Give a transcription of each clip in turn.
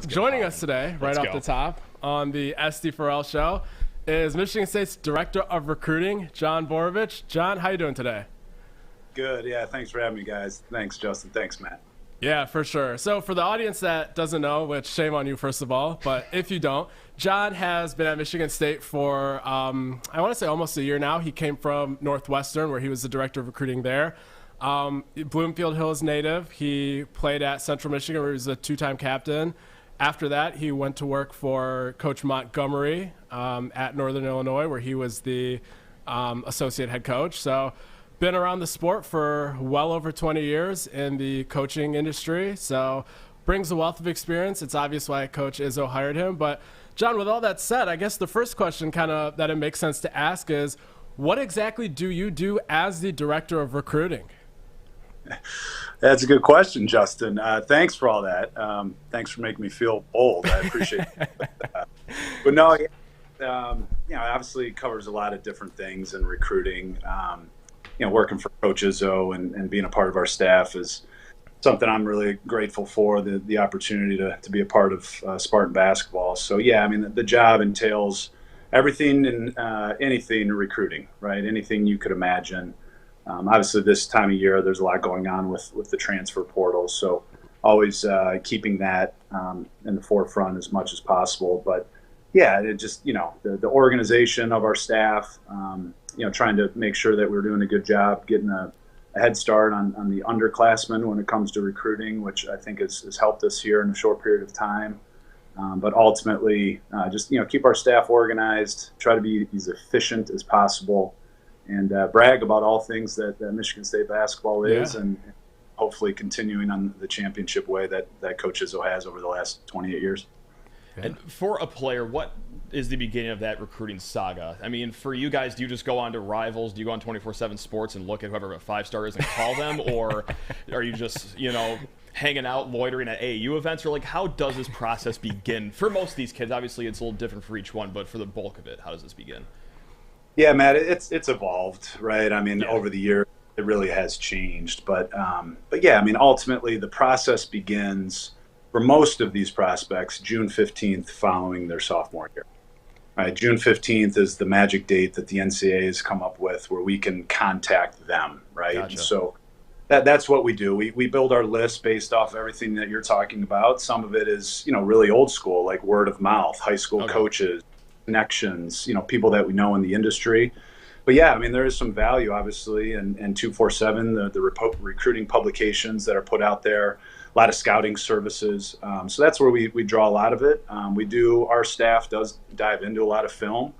Joining us today, right off the top, on the SD4L Show, is Michigan State's Director of Recruiting, Jon Borovich. Jon, how you doing today? Good. Yeah, thanks for having me, guys. Thanks, Justin. Thanks, Matt. Yeah, for sure. So for the audience that doesn't know, which shame on you, first of all, but if you don't, Jon has been at Michigan State for, I want to say almost a year now. He came from Northwestern, where he was the Director of Recruiting there. Bloomfield Hills native. He played at Central Michigan, where he was a two-time captain. After that, he went to work for Coach Montgomery at Northern Illinois, where he was the associate head coach. So been around the sport for well over 20 years in the coaching industry. So brings a wealth of experience. It's obvious why Coach Izzo hired him. But Jon, with all that said, I guess the first question kind of that it makes sense to ask is, what exactly do you do as the Director of Recruiting? That's a good question, Justin. Thanks for all that. Thanks for making me feel old. I appreciate it. But no, obviously it covers a lot of different things in recruiting. Working for Coach Izzo and being a part of our staff is something I'm really grateful for, the opportunity to be a part of Spartan basketball. So, yeah, I mean, the job entails everything and anything in recruiting, right? Anything you could imagine. Obviously, this time of year, there's a lot going on with the transfer portal. So always keeping that in the forefront as much as possible. But, yeah, it just, the organization of our staff, trying to make sure that we're doing a good job getting a head start on the underclassmen when it comes to recruiting, which I think has helped us here in a short period of time. But ultimately, just keep our staff organized, try to be as efficient as possible, and brag about all things that Michigan State basketball is, and hopefully continuing on the championship way that Coach Izzo has over the last 28 years. And for a player, what is the beginning of that recruiting saga? I mean, for you guys, do you just go on to Rivals? Do you go on 24/7 Sports and look at whoever a five-star is and call them? Or are you just, hanging out, loitering at AAU events? Or, how does this process begin? For most of these kids, obviously it's a little different for each one, but for the bulk of it, how does this begin? Yeah, Matt, it's evolved, right? I mean, over the years, it really has changed. But yeah, I mean, ultimately the process begins for most of these prospects June 15th following their sophomore year. Right, June 15th is the magic date that the NCAA has come up with where we can contact them, right? Gotcha. And so that's what we do. We build our list based off everything that you're talking about. Some of it is, really old school, like word of mouth, high school coaches, connections, people that we know in the industry. But yeah, I mean, there is some value, obviously, and 247, the recruiting publications that are put out there, a lot of scouting services. So that's where we draw a lot of it. Our staff does dive into a lot of film.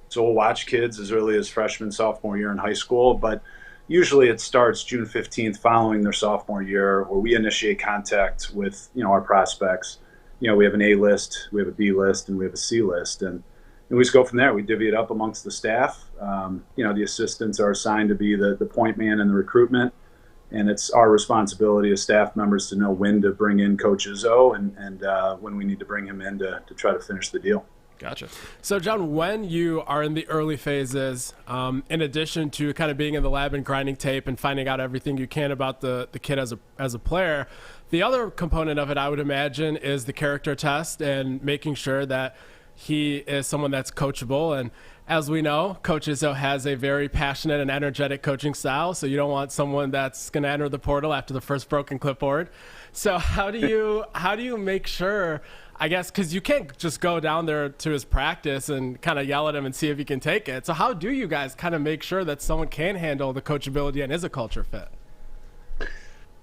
So we'll watch kids as early as freshman, sophomore year in high school. But usually it starts June 15th following their sophomore year, where we initiate contact with, our prospects. We have an A list, we have a B list, and we have a C list. And we just go from there. We divvy it up amongst the staff. The assistants are assigned to be the point man in the recruitment. And it's our responsibility as staff members to know when to bring in Coach Izzo and when we need to bring him in to try to finish the deal. Gotcha. So, Jon, when you are in the early phases, in addition to kind of being in the lab and grinding tape and finding out everything you can about the kid as a player, the other component of it, I would imagine, is the character test and making sure that he is someone that's coachable. And as we know, Coach Izzo has a very passionate and energetic coaching style, so you don't want someone that's going to enter the portal after the first broken clipboard. So how do you make sure, I guess, because you can't just go down there to his practice and kind of yell at him and see if he can take it. So how do you guys kind of make sure that someone can handle the coachability and is a culture fit?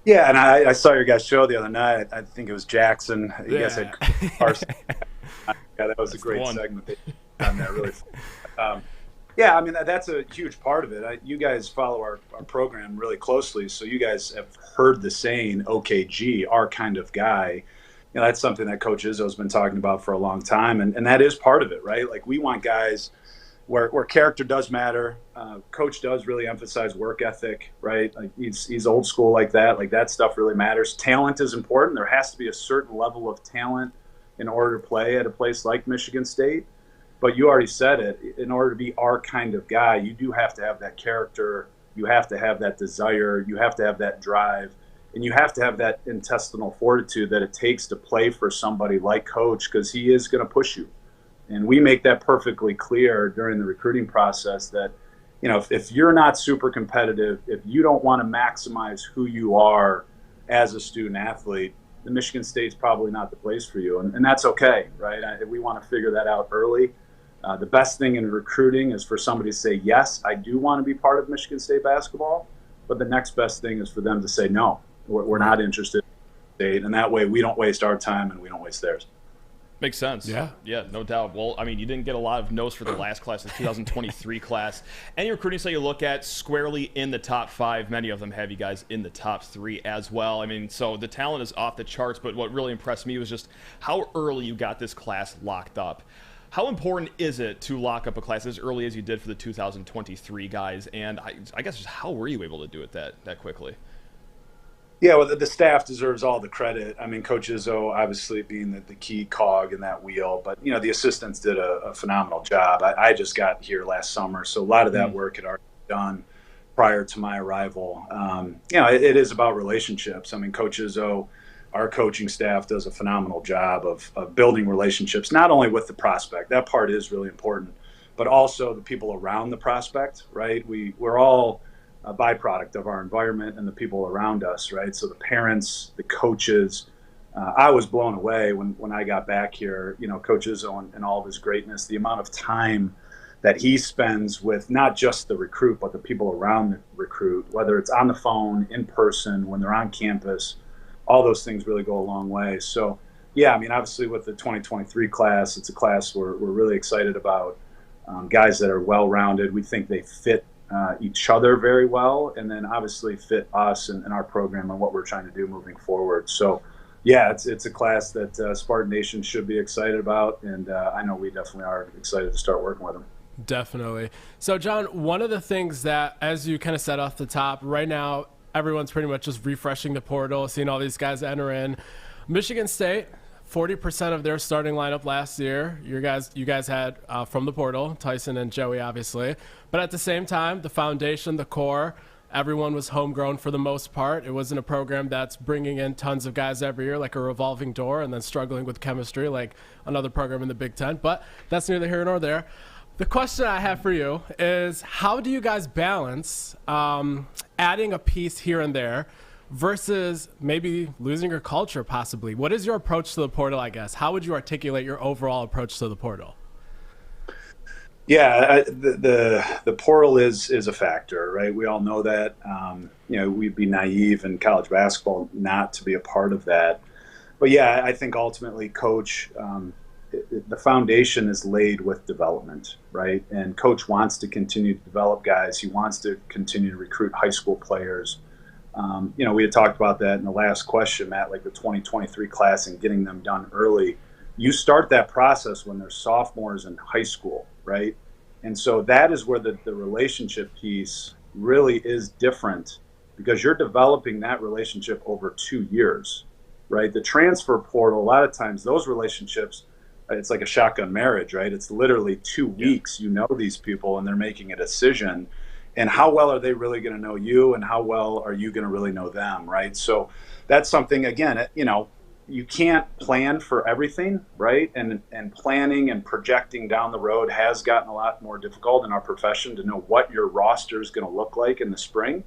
Yeah, and I saw your guys' show the other night. I think it was Jackson. You guys had Carson. Yeah, that was a great segment on that, really. Yeah, I mean, that's a huge part of it. You guys follow our program really closely, so you guys have heard the saying, OKG, our kind of guy. That's something that Coach Izzo's been talking about for a long time, and that is part of it, right? Like, we want guys where character does matter. Coach does really emphasize work ethic, right? Like, he's old school like that. Like, that stuff really matters. Talent is important. There has to be a certain level of talent in order to play at a place like Michigan State. But you already said it. In order to be our kind of guy, you do have to have that character. You have to have that desire. You have to have that drive. And you have to have that intestinal fortitude that it takes to play for somebody like Coach, because he is going to push you. And we make that perfectly clear during the recruiting process that, you know, if you're not super competitive, if you don't want to maximize who you are as a student athlete, then Michigan State's probably not the place for you. And that's okay, right? We want to figure that out early. The best thing in recruiting is for somebody to say, yes, I do want to be part of Michigan State basketball. But the next best thing is for them to say, no, we're not interested in State. And that way we don't waste our time and we don't waste theirs. Makes sense. Yeah, no doubt. Well, I mean, you didn't get a lot of no's for the last class, the 2023 class. Any recruiting site you look at squarely in the top 5, many of them have you guys in the top 3 as well. I mean, so the talent is off the charts, but what really impressed me was just how early you got this class locked up. How important is it to lock up a class as early as you did for the 2023 guys? And I guess just how were you able to do it that quickly? Yeah, well, the staff deserves all the credit. I mean, Coach Izzo obviously being the key cog in that wheel, but, you know, the assistants did a phenomenal job. I just got here last summer, so a lot of that work had already been done prior to my arrival. You know, it is about relationships. I mean, Coach Izzo, our coaching staff does a phenomenal job of building relationships, not only with the prospect, that part is really important, but also the people around the prospect, right? We're all a byproduct of our environment and the people around us, right? So the parents, the coaches, I was blown away when I got back here, you know, Coach Izzo and all of his greatness, the amount of time that he spends with not just the recruit, but the people around the recruit, whether it's on the phone, in person, when they're on campus, all those things really go a long way. So, yeah, I mean, obviously with the 2023 class, it's a class we're really excited about. Guys that are well-rounded. We think they fit each other very well, and then obviously fit us and our program and what we're trying to do moving forward. So, yeah, it's a class that Spartan Nation should be excited about, and I know we definitely are excited to start working with them. Definitely. So, John, one of the things that, as you kind of said off the top, right now everyone's pretty much just refreshing the portal, seeing all these guys enter in. Michigan State, 40% of their starting lineup last year, you guys had from the portal, Tyson and Joey, obviously. But at the same time, the foundation, the core, everyone was homegrown for the most part. It wasn't a program that's bringing in tons of guys every year, like a revolving door, and then struggling with chemistry like another program in the Big Ten. But that's neither here nor there. The question I have for you is, how do you guys balance adding a piece here and there versus maybe losing your culture possibly? What is your approach to the portal, I guess? How would you articulate your overall approach to the portal? Yeah, the portal is a factor, right? We all know that. You know, we'd be naive in college basketball not to be a part of that. But yeah, I think ultimately, Coach, the foundation is laid with development, right? And Coach wants to continue to develop guys. He wants to continue to recruit high school players. You know, we had talked about that in the last question, Matt, like the 2023 class and getting them done early. You start that process when they're sophomores in high school, right? And so that is where the relationship piece really is different, because you're developing that relationship over 2 years, right? The transfer portal, a lot of times those relationships, it's like a shotgun marriage, right? It's literally 2 weeks. You know these people and they're making a decision. And how well are they really going to know you, and how well are you going to really know them, right? So that's something, again, you know, you can't plan for everything, right? And planning and projecting down the road has gotten a lot more difficult in our profession to know what your roster is going to look like in the spring.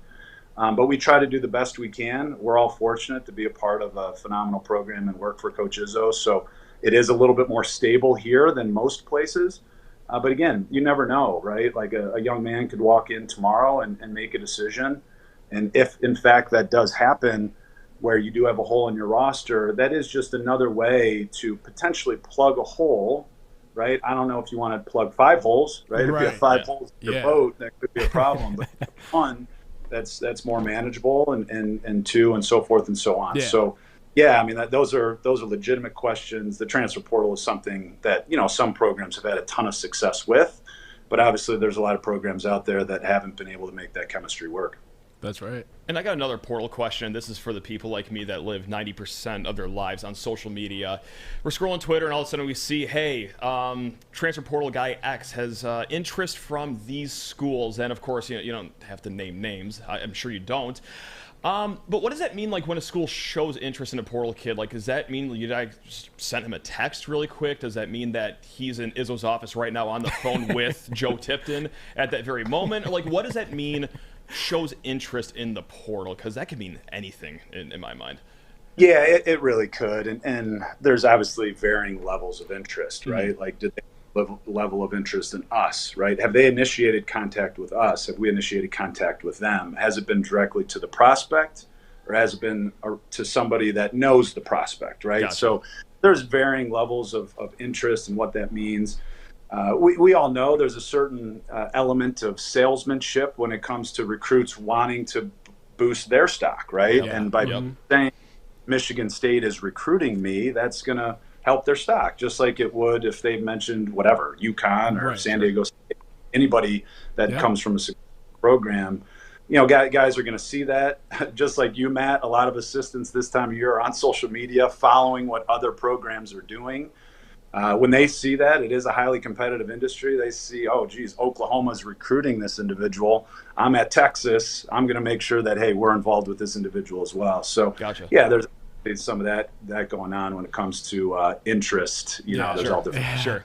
But we try to do the best we can. We're all fortunate to be a part of a phenomenal program and work for Coach Izzo. So it is a little bit more stable here than most places. But again, you never know, right? Like a young man could walk in tomorrow and make a decision. And if, in fact, that does happen, where you do have a hole in your roster, that is just another way to potentially plug a hole, right? I don't know if you want to plug 5 holes, right? If you have 5 holes in your boat, that could be a problem. But one, that's more manageable, and 2, and so forth and so on. Yeah. So, yeah, I mean, those are legitimate questions. The transfer portal is something that, you know, some programs have had a ton of success with, but obviously there's a lot of programs out there that haven't been able to make that chemistry work. That's right. And I got another portal question. This is for the people like me that live 90% of their lives on social media. We're scrolling Twitter, and all of a sudden we see, hey, transfer portal guy X has interest from these schools. And, of course, you don't have to name names. I'm sure you don't. But what does that mean, like, when a school shows interest in a portal kid? Like, does that mean you guys sent him a text really quick? Does that mean that he's in Izzo's office right now on the phone with Joe Tipton at that very moment? Or, like, what does that mean, shows interest in the portal? Because that could mean anything in my mind. Yeah, it really could. And there's obviously varying levels of interest, right? Like, did they have a level of interest in us, right? Have they initiated contact with us? Have we initiated contact with them? Has it been directly to the prospect, or has it been to somebody that knows the prospect, right? Gotcha. So there's varying levels of interest and what that means. We all know there's a certain element of salesmanship when it comes to recruits wanting to boost their stock, right? Yep. And by saying Michigan State is recruiting me, that's going to help their stock, just like it would if they mentioned whatever, UConn or San Diego State, anybody that comes from a program. You know, guys are going to see that, just like you, Matt. A lot of assistants this time of year are on social media following what other programs are doing. When they see that, it is a highly competitive industry. They see, oh, geez, Oklahoma's recruiting this individual. I'm at Texas. I'm going to make sure that, hey, we're involved with this individual as well. So, yeah, there's some of that going on when it comes to interest. You know, there's all different. Sure.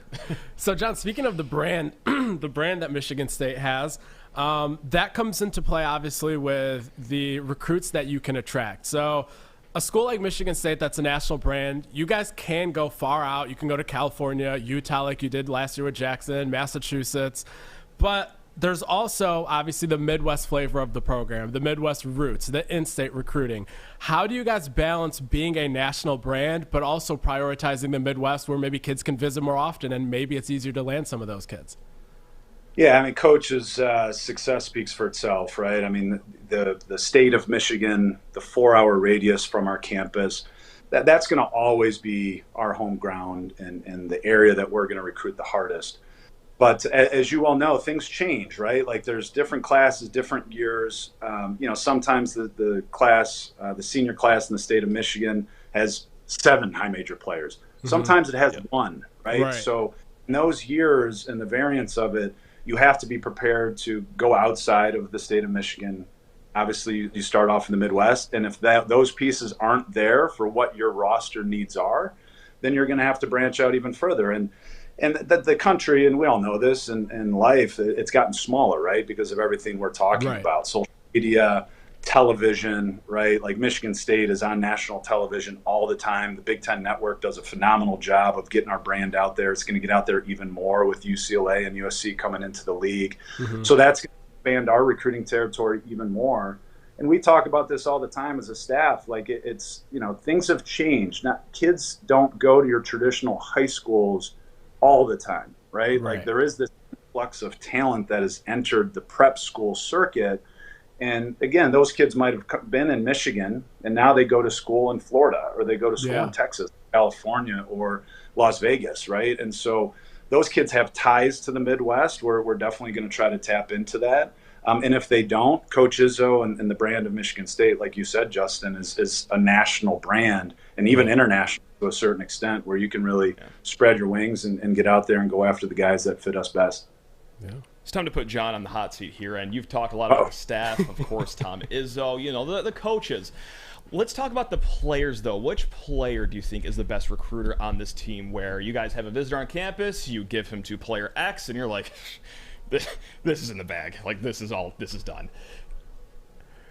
So, John, speaking of the brand, the brand that Michigan State has, that comes into play, obviously, with the recruits that you can attract. So, a school like Michigan State that's a national brand, you guys can go far out. You can go to California, Utah, like you did last year with Jackson, Massachusetts. But there's also, obviously, the Midwest flavor of the program, the Midwest roots, the in-state recruiting. How do you guys balance being a national brand but also prioritizing the Midwest where maybe kids can visit more often and maybe it's easier to land some of those kids? Yeah, I mean, Coach's success speaks for itself, right? I mean, the state of Michigan, the 4-hour radius from our campus, that's going to always be our home ground and the area that we're going to recruit the hardest. But as you all know, things change, right? Like there's different classes, different years. You know, sometimes the class, the senior class in the state of Michigan has 7 high major players. Sometimes it has 1, right? So in those years and the variance of it, you have to be prepared to go outside of the state of Michigan. Obviously, you start off in the Midwest, and if those pieces aren't there for what your roster needs are, then you're going to have to branch out even further. And the country, and we all know this, in life, it's gotten smaller, right, because of everything we're talking about, social media, television, right? Like Michigan State is on national television all the time. The Big Ten Network does a phenomenal job of getting our brand out there. It's going to get out there even more with UCLA and USC coming into the league. So that's going to expand our recruiting territory even more. And we talk about this all the time as a staff. Like it's, you know, things have changed. Now, kids don't go to your traditional high schools all the time, right? Like there is this influx of talent that has entered the prep school circuit. And again, those kids might have been in Michigan, and now they go to school in Florida, or they go to school in Texas, California, or Las Vegas, right? And so those kids have ties to the Midwest. We're definitely going to try to tap into that. And if they don't, Coach Izzo and the brand of Michigan State, like you said, Justin, is a national brand, and even international to a certain extent, where you can really spread your wings and get out there and go after the guys that fit us best. It's time to put John on the hot seat here, and you've talked a lot about the staff, of course, Tom Izzo, you know, the coaches. Let's talk about the players, though. Which player do you think is the best recruiter on this team, where you guys have a visitor on campus, you give him to player X, and you're like, this is in the bag. Like, this is done.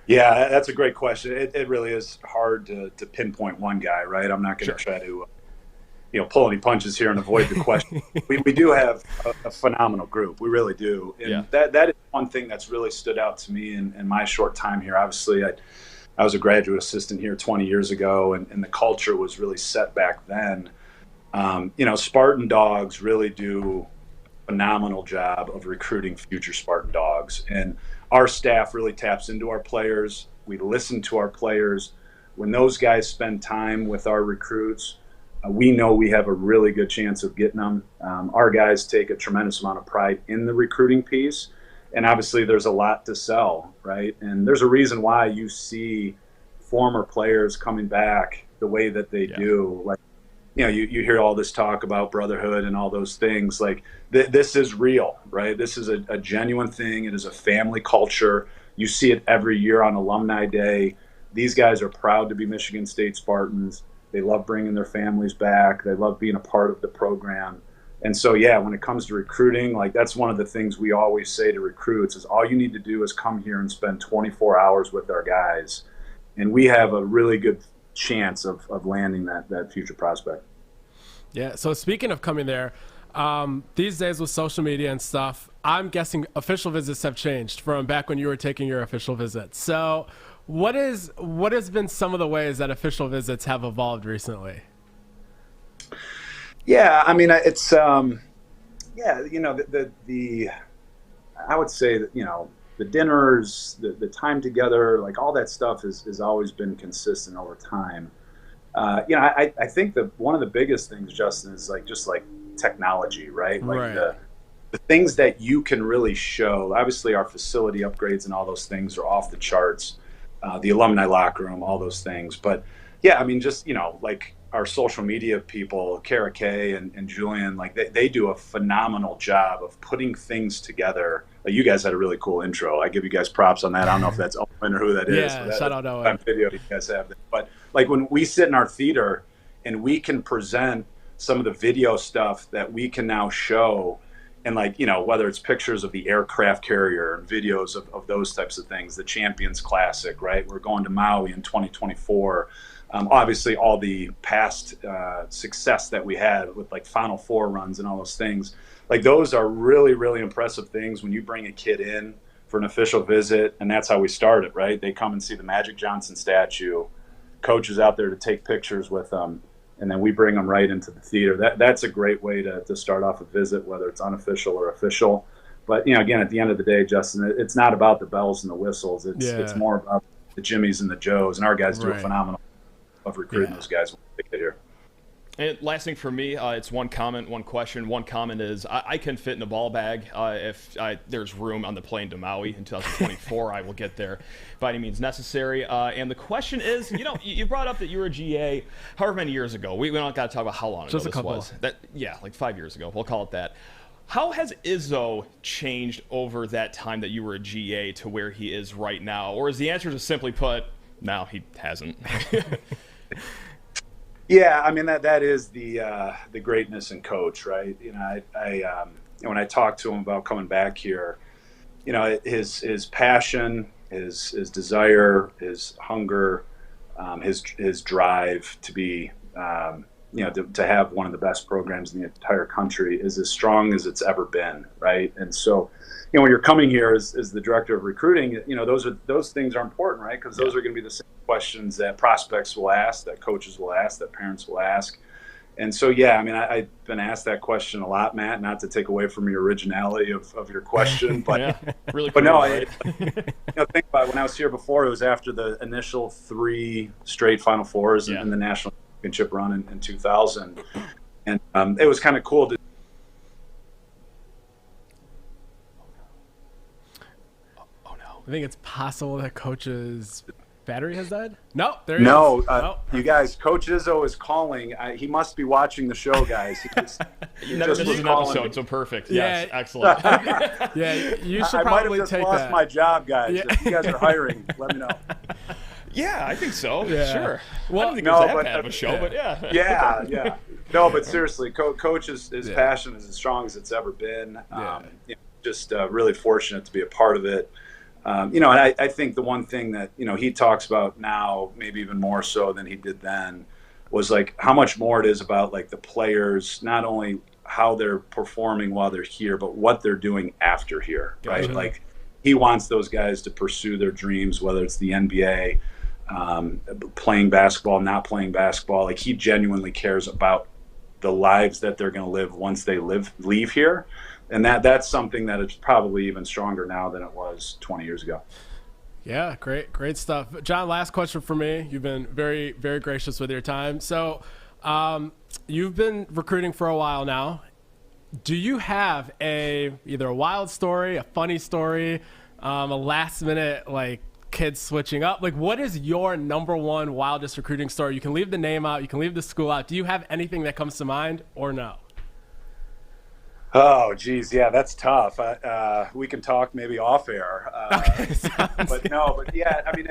Yeah, that's a great question. It really is hard to pinpoint one guy, right? I'm not going to try to pull any punches here and avoid the question. we do have a phenomenal group. We really do. And that is one thing that's really stood out to me in my short time here. Obviously, I was a graduate assistant here 20 years ago, and the culture was really set back then. Spartan Dogs really do a phenomenal job of recruiting future Spartan Dogs. And our staff really taps into our players. We listen to our players. When those guys spend time with our recruits, we know we have a really good chance of getting them. Our guys take a tremendous amount of pride in the recruiting piece. And obviously there's a lot to sell, right? And there's a reason why you see former players coming back the way that they do. Like, you hear all this talk about brotherhood and all those things. Like this is real, right? This is a genuine thing. It is a family culture. You see it every year on Alumni Day. these guys are proud to be Michigan State Spartans. They love bringing their families back. They love being a part of the program. And so, yeah, when it comes to recruiting, like that's one of the things we always say to recruits is all you need to do is come here and spend 24 hours with our guys. And we have a really good chance of landing that future prospect. Yeah. So speaking of coming there, these days with social media and stuff, I'm guessing official visits have changed from back when you were taking your official visits. So what has been some of the ways that official visits have evolved recently? Yeah, I mean, it's you know, the I would say that, you know, the dinners, the time together, like all that stuff has always been consistent over time. You know, I think that one of the biggest things, Justin, is just like technology, right? Like right. The things that you can really show. Obviously, our facility upgrades and all those things are off the charts. The alumni locker room, all those things. But yeah, I mean, just, you know, like our social media people, Kara Kay and Julian, like they do a phenomenal job of putting things together. Like, you guys had a really cool intro. I give you guys props on that. I don't know if that's Owen or who that is. Yeah, shout out Owen. That video you guys have. But like when we sit in our theater and we can present some of the video stuff that we can now show, and like, you know, whether it's pictures of the aircraft carrier and videos of those types of things, the Champions Classic, right? We're going to Maui in 2024. Obviously, all the past success that we had with like Final Four runs and all those things, like those are really, really impressive things when you bring a kid in for an official visit. And that's how we started, right? They come and see the Magic Johnson statue, coach is out there to take pictures with them, and then we bring them right into the theater. That's a great way to start off a visit, whether it's unofficial or official. But, you know, again, at the end of the day, Justin, it's not about the bells and the whistles. It's more about the Jimmies and the Joes, and our guys do a phenomenal of recruiting those guys when they get here. And last thing for me, it's one comment, one question. One comment is I can fit in a ball bag if there's room on the plane to Maui in 2024. I will get there by any means necessary. And the question is, you know, you brought up that you were a GA however many years ago. We don't got to talk about how long ago this was. Like 5 years ago. We'll call it that. How has Izzo changed over that time that you were a GA to where he is right now? Or is the answer just simply put, no, he hasn't? Yeah, I mean that is the greatness in coach, right? You know, I when I talked to him about coming back here, you know, his passion, his desire, his hunger, his drive to be, you know, to have one of the best programs in the entire country is as strong as it's ever been, right? And so, you know, when you're coming here as the director of recruiting, you know, those things are important, right? Because those are going to be the same questions that prospects will ask, that coaches will ask, that parents will ask. And so, yeah, I mean, I've been asked that question a lot, Matt, not to take away from your originality of your question, but really cool, but no, right? You know, think about it. When I was here before, it was after the initial 3 straight Final Fours in the national championship run in 2000. And it was kind of cool to I think it's possible that Coach's battery has died. No, there he no, is. No, you guys, Coach Izzo is calling. He must be watching the show, guys. You never missed an episode, so perfect. Yes, Yeah. excellent. yeah, you should I might have probably just take lost that. my job, guys. If you guys are hiring, let me know. Yeah, I think so. Yeah. Sure. Well, I don't think it was that bad of a show, but yeah. Yeah. No, but seriously, Coach's passion is as strong as it's ever been. You know, just really fortunate to be a part of it. You know, and I think the one thing that, you know, he talks about now, maybe even more so than he did then, was like how much more it is about like the players, not only how they're performing while they're here, but what they're doing after here, right? Like he wants those guys to pursue their dreams, whether it's the NBA, playing basketball, not playing basketball. Like he genuinely cares about the lives that they're going to live once they leave here. And that's something that is probably even stronger now than it was 20 years ago. Yeah, great stuff. Jon, last question for me. You've been very, very gracious with your time. So you've been recruiting for a while now. Do you have either a wild story, a funny story, a last minute, like, kids switching up? Like, what is your number one wildest recruiting story? You can leave the name out. You can leave the school out. Do you have anything that comes to mind or no? Oh, geez, yeah, that's tough. We can talk maybe off air. But yeah, I mean,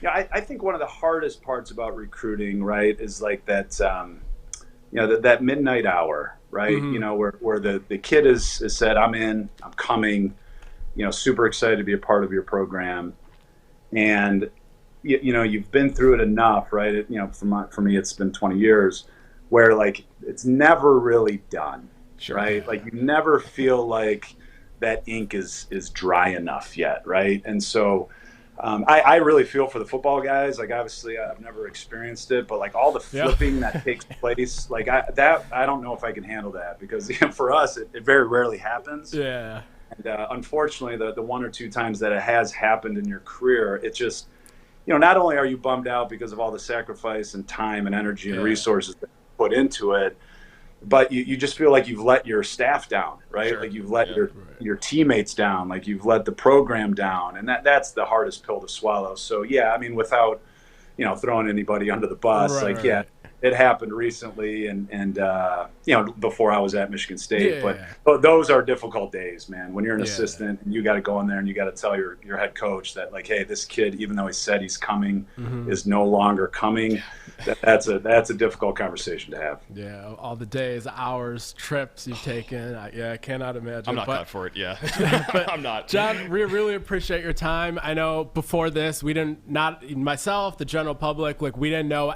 I think one of the hardest parts about recruiting, right, is like that, that midnight hour, right? Where the kid is said, I'm in, I'm coming, super excited to be a part of your program, and you've been through it enough, right? For me, it's been 20 years, where like it's never really done. Sure. Right? Like you never feel like that ink is dry enough yet, right? And so I really feel for the football guys. Like obviously I've never experienced it, but like all the flipping that takes place, like I don't know if I can handle that, because for us it very rarely happens. Yeah. And unfortunately, the one or two times that it has happened in your career, it just, not only are you bummed out because of all the sacrifice and time and energy and resources that you put into it, but you just feel like you've let your staff down, right? Sure. Like you've let your teammates down, like you've let the program down, and that's the hardest pill to swallow. So yeah, I mean, without throwing anybody under the bus, it happened recently, and before I was at Michigan State. But those are difficult days, man. When you're an assistant and you got to go in there and you got to tell your head coach that, like, hey, this kid, even though he said he's coming, is no longer coming. That's a difficult conversation to have. Yeah, all the days, hours, trips you've taken. I cannot imagine. I'm not cut for it. Yeah, I'm not. John, we really appreciate your time. I know before this, we didn't, not myself, the general public, like we didn't know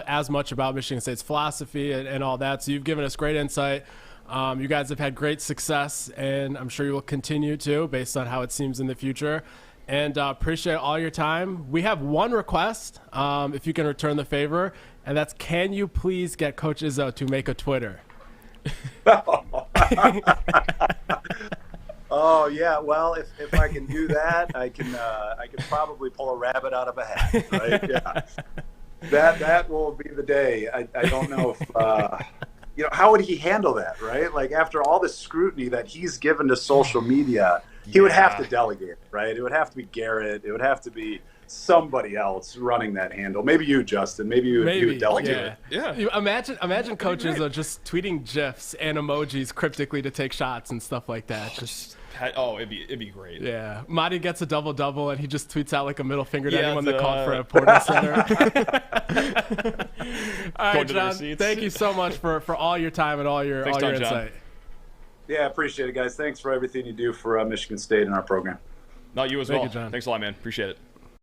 as much about Michigan State's philosophy and all that. So you've given us great insight. You guys have had great success, and I'm sure you will continue to, based on how it seems in the future. And appreciate all your time. We have one request, if you can return the favor, and that's, can you please get Coach Izzo to make a Twitter? Oh yeah, well, if I can do that, I can probably pull a rabbit out of a hat, right? Yeah, that will be the day. I don't know if how would he handle that, right? Like after all the scrutiny that he's given to social media. He would have to delegate, right? It would have to be Garrett. It would have to be somebody else running that handle. Maybe you, Justin. Maybe you would delegate it. Yeah. Imagine coaches are just tweeting GIFs and emojis cryptically to take shots and stuff like that. It'd be great. Yeah. Madi gets a double-double, and he just tweets out like a middle finger to anyone that called for a Porter Center. All right, John, thank you so much for all your time and all your insight. John. Yeah, appreciate it, guys. Thanks for everything you do for Michigan State and our program. No, you as well. Thank you, John. Thanks a lot, man. Appreciate it.